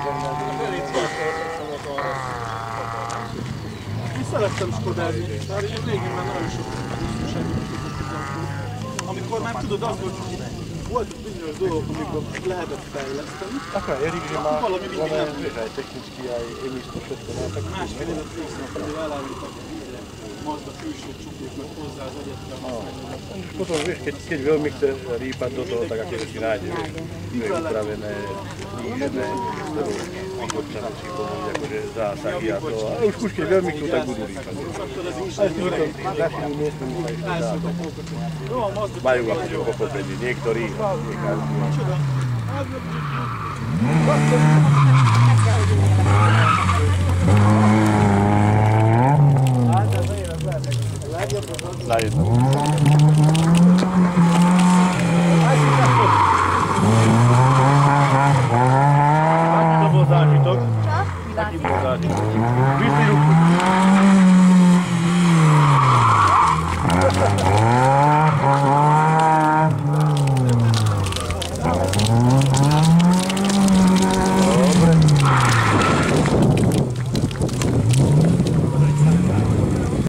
Én szerettem Skodázni, mert én végén már nagyon sok biztonságot amikor már tudod, az volt, hogy voltak bizonyos dolgok, amikor lehetett fejleszteni. Така, Ерик же има valami mindig nem технички емисто másfél évet készülök, hogy elállítak Mazda külső csukóknak hozzá az egyetemet. Potom vieš, keď veľmi chce rýpať do toho, tak ako si nájde upravené, znížené, ktorú občané si pomohli, akože zásahy a to. A už keď veľmi chcú, tak budú rýpať. Ale s týmto našimi miestami sa ešte dá. Majú akože pochopení, niektorí, nie každý. Na jedno. Aký to bol zážitok? Čo? Aký bol zážitok? Vyšli ruku.